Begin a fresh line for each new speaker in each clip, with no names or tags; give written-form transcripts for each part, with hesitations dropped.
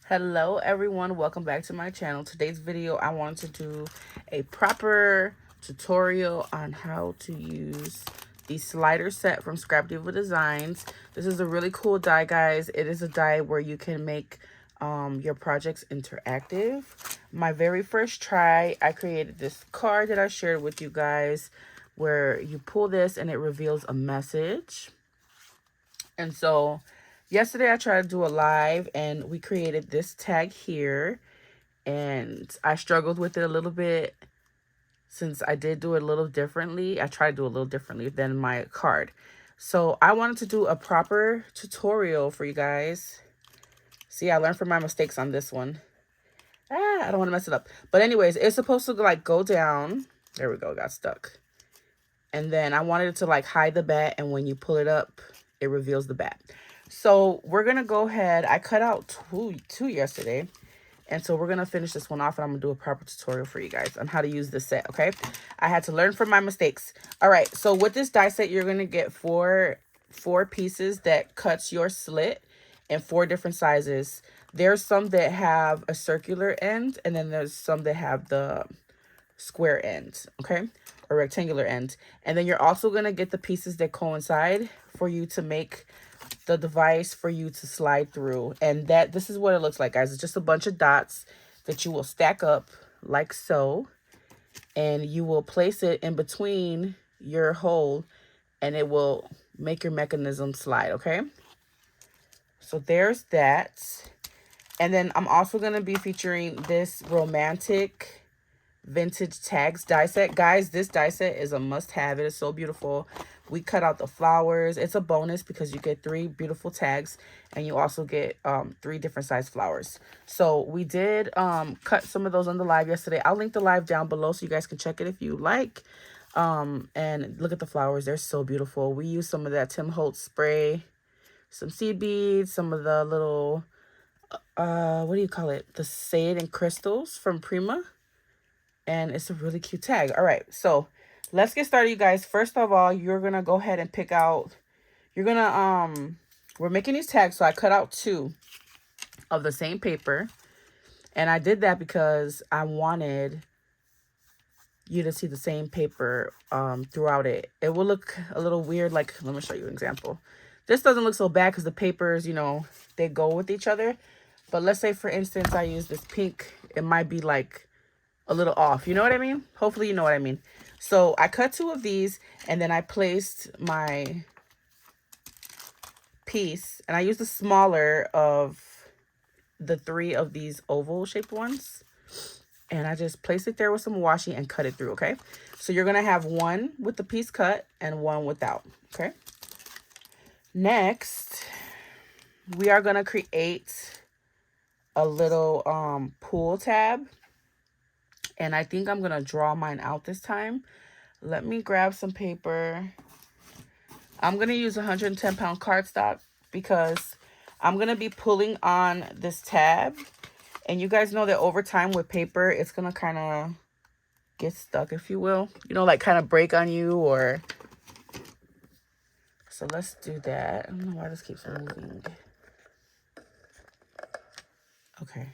Hello everyone, welcome back to my channel. Today's video I wanted to do a proper tutorial on how to use the slider set from Diva Designs. This is a really cool die, guys. It is a die where you can make your projects interactive. My very first try, I created this card that I shared with you guys where you pull this and it reveals a message. And so yesterday I tried to do a live and we created this tag here, and I struggled with it a little bit since I did do it a little differently. I tried to do it a little differently than my card. So I wanted to do a proper tutorial for you guys. See, I learned from my mistakes on this one. I don't want to mess it up. But anyways, it's supposed to like go down. There we go, got stuck. And then I wanted it to like hide the bat, and when you pull it up, it reveals the bat. So we're going to go ahead. I cut out two yesterday. And so we're going to finish this one off, and I'm going to do a proper tutorial for you guys on how to use this set, okay? I had to learn from my mistakes. All right, so with this die set, you're going to get four pieces that cuts your slit in 4 different sizes. There's some that have a circular end, and then there's some that have the square end, okay? Or rectangular end. And then you're also going to get the pieces that coincide for you to make the device for you to slide through. And this is what it looks like, guys. It's just a bunch of dots that you will stack up like so, and you will place it in between your hole, and it will make your mechanism slide, okay? So there's that. And then I'm also going to be featuring this romantic vintage tags die set. Guys, this die set is a must-have. It is so beautiful. We cut out the flowers. It's a bonus because you get 3 beautiful tags, and you also get 3 different size flowers. So we did cut some of those on the live yesterday. I'll link the live down below so you guys can check it if you like. And look at the flowers. They're so beautiful. We used some of that Tim Holtz spray, some seed beads, some of the little what do you call it, the Sade and crystals from Prima. And it's a really cute tag. All right, so let's get started, you guys. First of all, you're gonna go ahead and pick out, we're making these tags, so I cut out 2 of the same paper. And I did that because I wanted you to see the same paper throughout it. It will look a little weird. Like, let me show you an example. This doesn't look so bad because the papers, they go with each other. But let's say, for instance, I use this pink. It might be like a little off. You know what I mean? Hopefully you know what I mean. So I cut 2 of these, and then I placed my piece, and I used the smaller of the 3 of these oval shaped ones, and I just placed it there with some washi and cut it through, okay? So you're gonna have one with the piece cut and one without, okay? Next, we are gonna create a little pull tab. And I think I'm going to draw mine out this time. Let me grab some paper. I'm going to use 110-pound cardstock because I'm going to be pulling on this tab. And you guys know that over time with paper, it's going to kind of get stuck, if you will. Like kind of break on you or... So let's do that. I don't know why this keeps moving. Okay.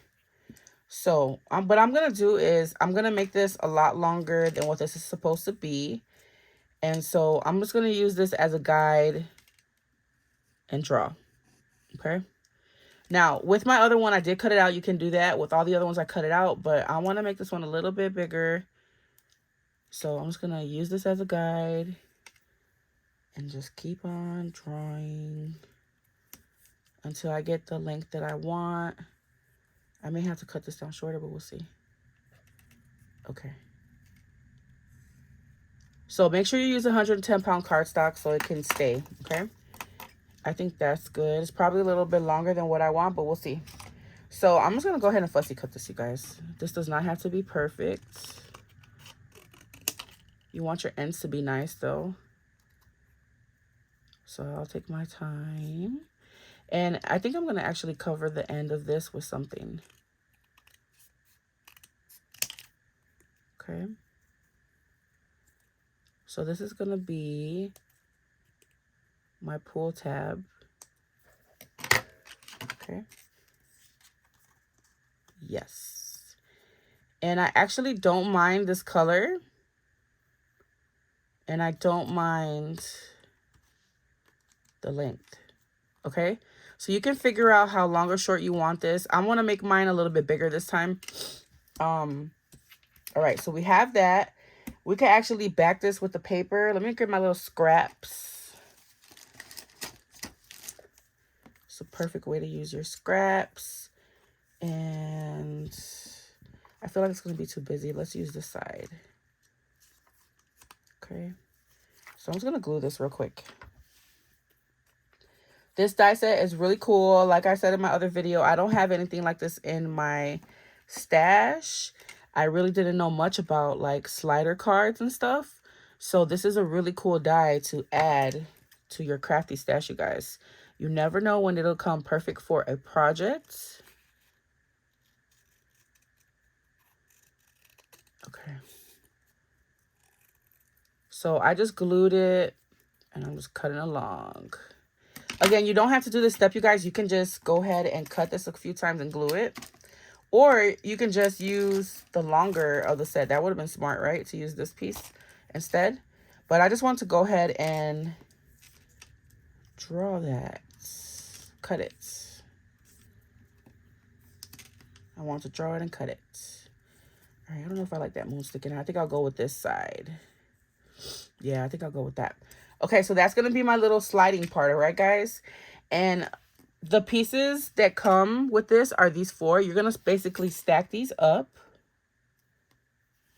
So, what I'm going to do is I'm going to make this a lot longer than what this is supposed to be. And so I'm just going to use this as a guide and draw. Okay. Now, with my other one, I did cut it out. You can do that. With all the other ones, I cut it out. But I want to make this one a little bit bigger. So I'm just going to use this as a guide and just keep on drawing until I get the length that I want. I may have to cut this down shorter, but we'll see. Okay. So make sure you use 110-pound cardstock so it can stay, okay? I think that's good. It's probably a little bit longer than what I want, but we'll see. So I'm just going to go ahead and fussy cut this, you guys. This does not have to be perfect. You want your ends to be nice, though. So I'll take my time. And I think I'm going to actually cover the end of this with something. Okay. So this is going to be my pull tab. Okay. Yes. And I actually don't mind this color. And I don't mind the length. Okay. So you can figure out how long or short you want this. I want to make mine a little bit bigger this time. All right. So we have that. We can actually back this with the paper. Let me get my little scraps. It's a perfect way to use your scraps. And I feel like it's going to be too busy. Let's use this side. Okay. So I'm just going to glue this real quick. This die set is really cool. Like I said in my other video, I don't have anything like this in my stash. I really didn't know much about like slider cards and stuff. So this is a really cool die to add to your crafty stash, you guys. You never know when it'll come perfect for a project. Okay. So I just glued it and I'm just cutting along. Again, you don't have to do this step, you guys. You can just go ahead and cut this a few times and glue it. Or you can just use the longer of the set. That would have been smart, right? To use this piece instead. But I just want to go ahead and draw that. Cut it. I want to draw it and cut it. All right, I don't know if I like that moon sticking out. I think I'll go with this side. Yeah, I think I'll go with that. Okay, so that's going to be my little sliding part, all right, guys? And the pieces that come with this are these 4. You're going to basically stack these up.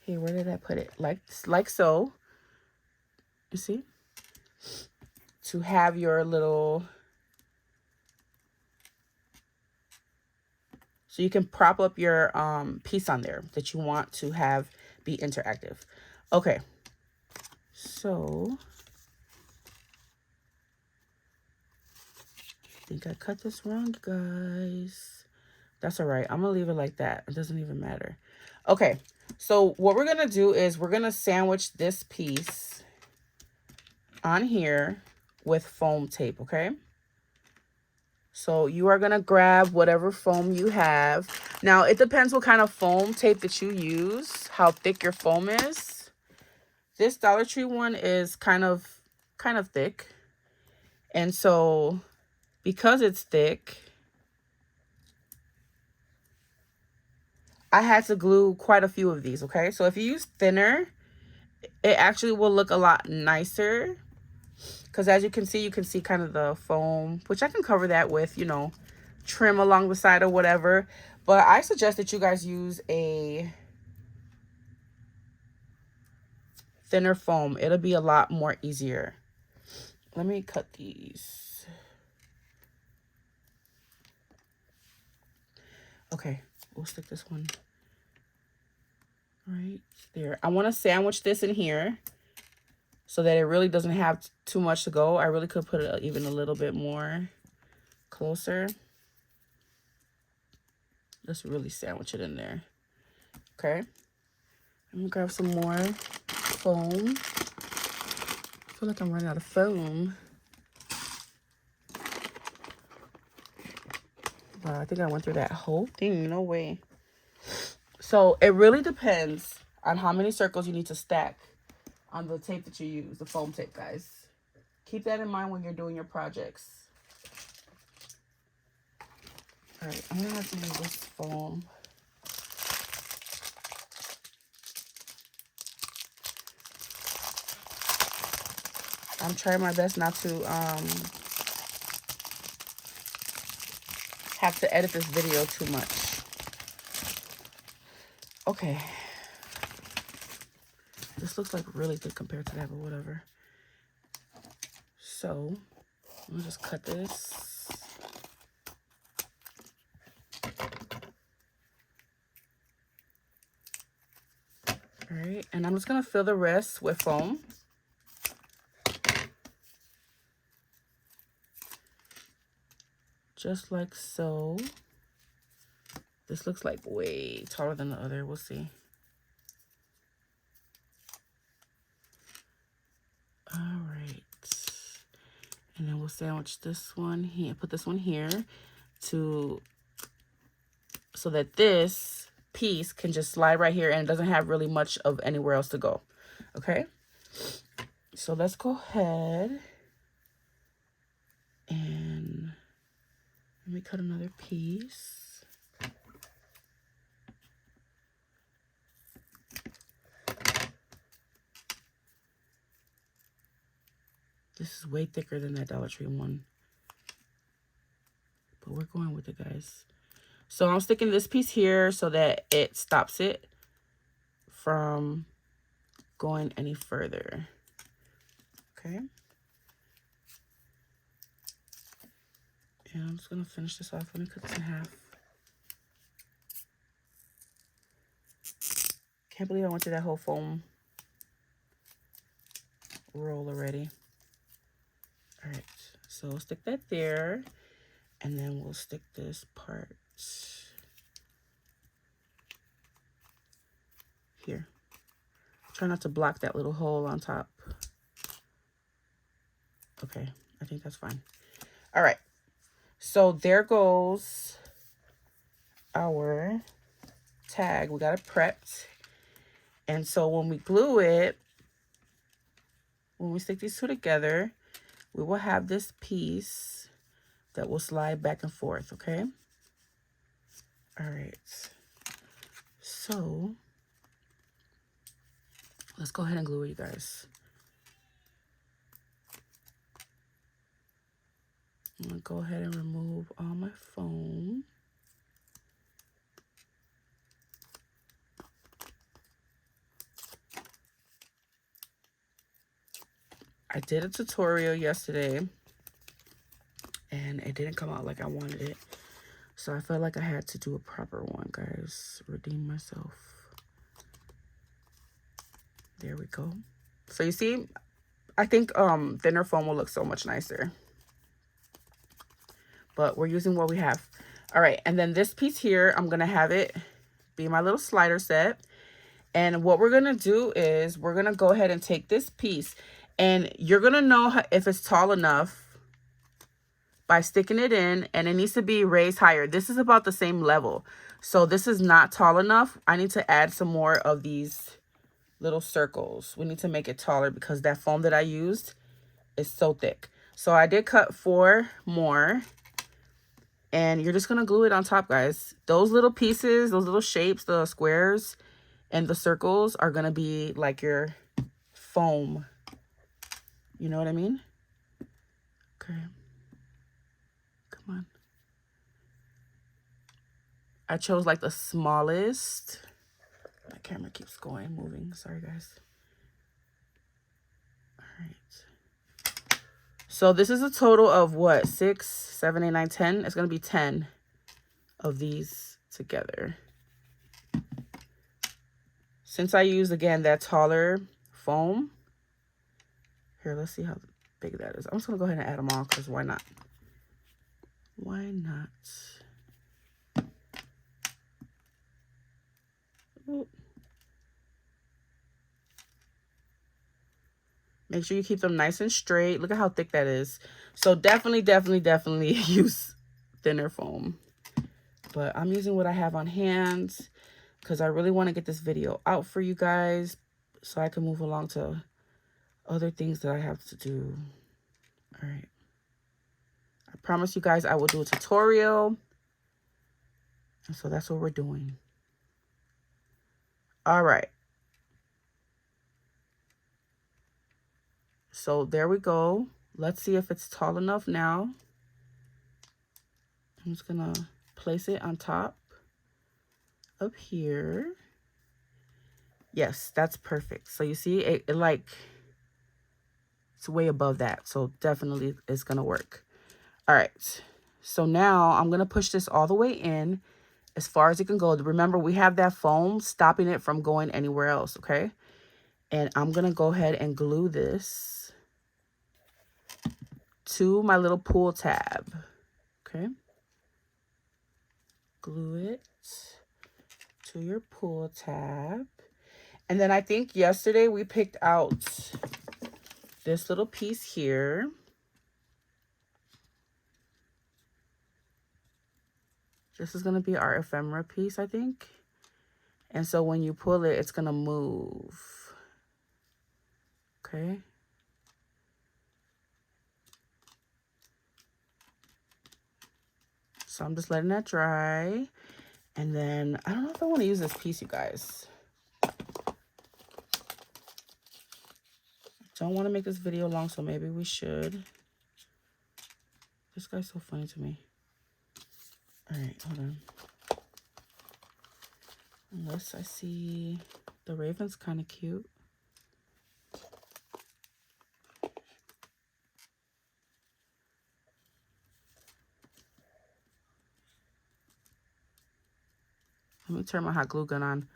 Here, where did I put it? Like so. You see? To have your little... So you can prop up your piece on there that you want to have be interactive. Okay. So... I think I cut this wrong, guys. That's all right. I'm going to leave it like that. It doesn't even matter. Okay. So what we're going to do is we're going to sandwich this piece on here with foam tape, okay? So you are going to grab whatever foam you have. Now, it depends what kind of foam tape that you use, how thick your foam is. This Dollar Tree one is kind of thick. And so... because it's thick, I had to glue quite a few of these, okay? So if you use thinner, it actually will look a lot nicer. Because as you can see kind of the foam, which I can cover that with, you know, trim along the side or whatever. But I suggest that you guys use a thinner foam. It'll be a lot more easier. Let me cut these. Okay, we'll stick this one right there. I want to sandwich this in here so that it really doesn't have too much to go. I really could put it even a little bit more closer. Let's really sandwich it in there. Okay. I'm gonna grab some more foam. I feel like I'm running out of foam. Wow, I think I went through that whole thing. No way. So it really depends on how many circles you need to stack on the tape that you use, the foam tape, guys. Keep that in mind when you're doing your projects. All right, I'm gonna have to use this foam. I'm trying my best not to have to edit this video too much. Okay. This looks like really good compared to that, but whatever. So, I'm gonna just cut this. All right, and I'm just gonna fill the rest with foam. Just like so. This looks like way taller than the other. We'll see. All right. And then we'll sandwich this one here. Put this one here to so that this piece can just slide right here and it doesn't have really much of anywhere else to go. Okay, so let's go ahead and let me cut another piece. This is way thicker than that Dollar Tree one, but we're going with it, guys. So I'm sticking this piece here so that it stops it from going any further. Okay. And I'm just going to finish this off. Let me cut this in half. Can't believe I went through that whole foam roll already. All right. So we'll stick that there. And then we'll stick this part here. Try not to block that little hole on top. Okay. I think that's fine. All right. So there goes our tag. We got it prepped. And so when we glue it, when we stick these two together, we will have this piece that will slide back and forth, okay? All right. So let's go ahead and glue it, you guys. I'm gonna go ahead and remove all my foam. I did a tutorial yesterday and it didn't come out like I wanted it. So I felt like I had to do a proper one, guys. Redeem myself. There we go. So you see, I think thinner foam will look so much nicer. But we're using what we have. All right, and then this piece here, I'm gonna have it be my little slider set. And what we're gonna do is we're gonna go ahead and take this piece, and you're gonna know if it's tall enough by sticking it in, and it needs to be raised higher. This is about the same level. So this is not tall enough. I need to add some more of these little circles. We need to make it taller because that foam that I used is so thick. So I did cut 4 more. And you're just going to glue it on top, guys. Those little pieces, those little shapes, the squares and the circles are going to be like your foam. You know what I mean? Okay. Come on. I chose like the smallest. My camera keeps moving. Sorry, guys. All right. So this is a total of what? 6, 7, 8, 9, 10. It's going to be 10 of these together. Since I used, again, that taller foam. Here, let's see how big that is. I'm just going to go ahead and add them all because why not? Why not? Ooh. Make sure you keep them nice and straight. Look at how thick that is. So definitely use thinner foam. But I'm using what I have on hand because I really want to get this video out for you guys so I can move along to other things that I have to do. All right. I promise you guys I will do a tutorial. And so that's what we're doing. All right. So there we go. Let's see if it's tall enough now. I'm just going to place it on top up here. Yes, that's perfect. So you see, it like, it's way above that. So definitely it's going to work. All right. So now I'm going to push this all the way in as far as it can go. Remember, we have that foam stopping it from going anywhere else, okay? And I'm going to go ahead and glue this to my little pull tab, okay? Glue it to your pull tab. And then I think yesterday we picked out this little piece here. This is going to be our ephemera piece, I think. And so when you pull it, it's going to move. Okay. So I'm just letting that dry. And then I don't know if I want to use this piece, you guys. Don't want to make this video long, so maybe we should. This guy's so funny to me. All right, hold on. Unless I see the raven's kind of cute. Let me turn my hot glue gun on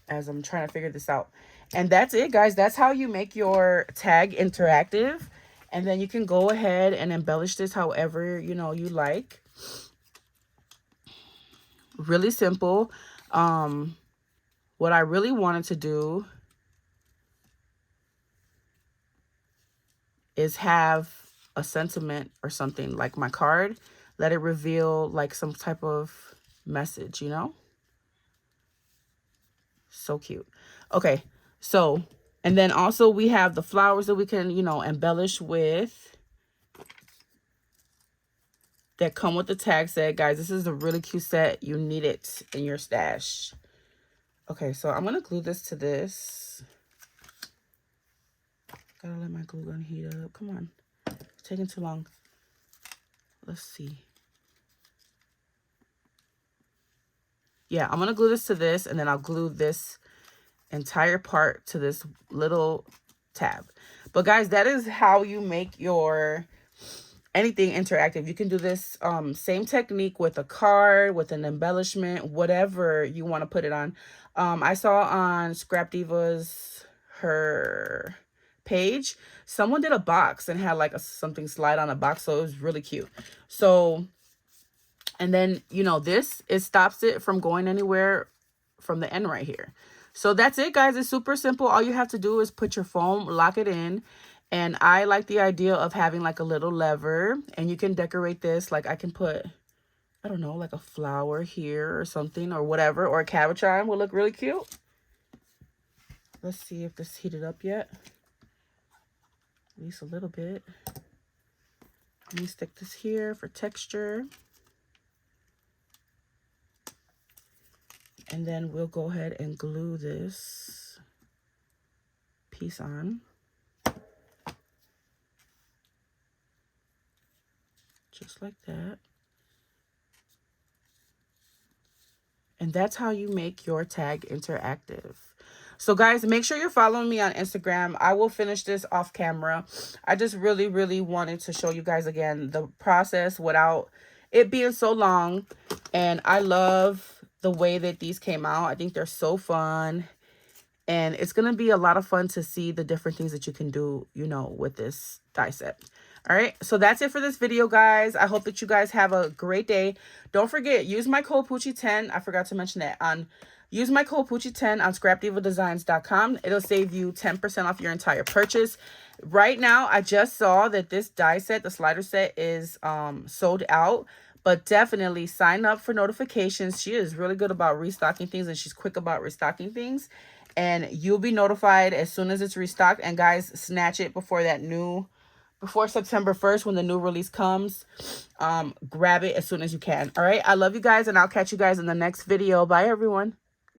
as I'm trying to figure this out. And that's it, guys. That's how you make your tag interactive. And then you can go ahead and embellish this however, you know, you like. Really simple. What I really wanted to do is have a sentiment or something like my card. Let it reveal like some type of message, you know? So cute. Okay, so, and then also we have the flowers that we can, you know, embellish with that come with the tag set. Guys, this is a really cute set. You need it in your stash. Okay, so I'm going to glue this to this. Gotta let my glue gun heat up. Come on. It's taking too long. Let's see. Yeah, I'm going to glue this to this, and then I'll glue this entire part to this little tab. But guys, that is how you make your anything interactive. You can do this same technique with a card, with an embellishment, whatever you want to put it on. I saw on Scrap Diva's her page, someone did a box and had like something slide on a box, so it was really cute. So, and then, you know, this, it stops it from going anywhere from the end right here. So that's it, guys. It's super simple. All you have to do is put your foam, lock it in. And I like the idea of having like a little lever, and you can decorate this. Like I can put, I don't know, like a flower here or something or whatever, or a cabochon will look really cute. Let's see if this heated up yet. At least a little bit. Let me stick this here for texture. And then we'll go ahead and glue this piece on. Just like that. And that's how you make your tag interactive. So guys, make sure you're following me on Instagram. I will finish this off camera. I just really, really wanted to show you guys again the process without it being so long. And I love the way that these came out. I think they're so fun. And it's going to be a lot of fun to see the different things that you can do, you know, with this die set. All right, so that's it for this video, guys. I hope that you guys have a great day. Don't forget, use my code Poochie10. I forgot to mention that. Use my code Poochie10 on scrapdivadesigns.com. It'll save you 10% off your entire purchase. Right now, I just saw that this die set, the slider set, is sold out. But definitely sign up for notifications. She is really good about restocking things, and she's quick about restocking things. And you'll be notified as soon as it's restocked. And guys, snatch it before September 1st when the new release comes. Grab it as soon as you can. All right, I love you guys, and I'll catch you guys in the next video. Bye, everyone.